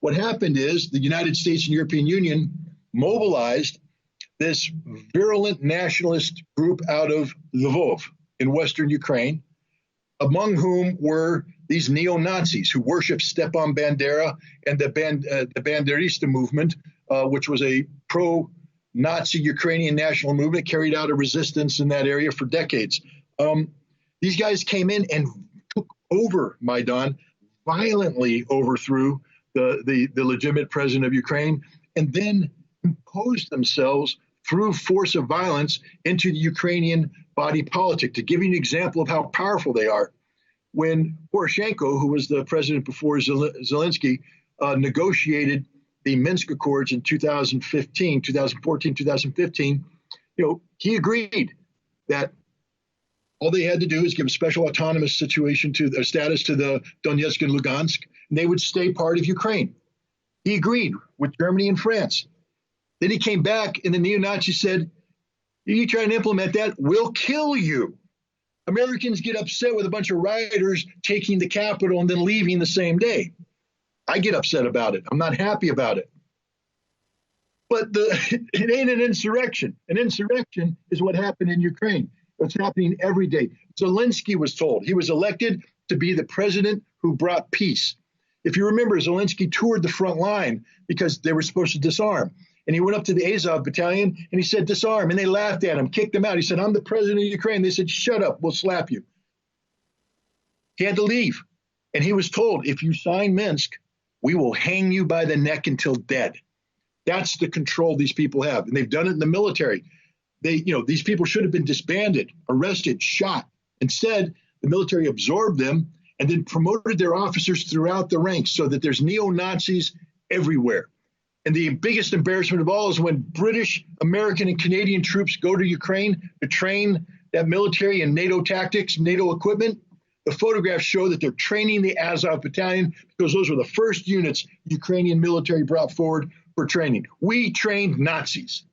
what happened is the United States and European Union mobilized this virulent nationalist group out of Lvov in Western Ukraine, among whom were these neo-Nazis who worshiped Stepan Bandera and the Banderista movement, which was a pro-Nazi Ukrainian national movement, carried out a resistance in that area for decades. These guys came in and took over Maidan, violently overthrew the legitimate president of Ukraine, and then imposed themselves through force of violence into the Ukrainian body politic. To give you an example of how powerful they are, when Poroshenko, who was the president before Zelensky, negotiated the Minsk Accords in 2014, 2015, he agreed that all they had to do is give a special autonomous situation to their status to the Donetsk and Lugansk, and they would stay part of Ukraine. He agreed with Germany and France. Then he came back, and the neo-Nazis said, you try and implement that, we'll kill you. Americans get upset with a bunch of rioters taking the capital and then leaving the same day. I get upset about it. I'm not happy about it. But it ain't an insurrection. An insurrection is what happened in Ukraine. It's happening every day. Zelensky was told he was elected to be the president who brought peace. If you remember, Zelensky toured the front line because they were supposed to disarm. And he went up to the Azov battalion and he said, disarm. And they laughed at him, kicked him out. He said, I'm the president of Ukraine. They said, shut up, we'll slap you. He had to leave. And he was told, if you sign Minsk, we will hang you by the neck until dead. That's the control these people have. And they've done it in the military. These people should have been disbanded, arrested, shot. Instead, the military absorbed them and then promoted their officers throughout the ranks so that there's neo-Nazis everywhere. And the biggest embarrassment of all is when British, American, and Canadian troops go to Ukraine to train that military and NATO tactics, NATO equipment. The photographs show that they're training the Azov battalion because those were the first units Ukrainian military brought forward for training. We trained Nazis.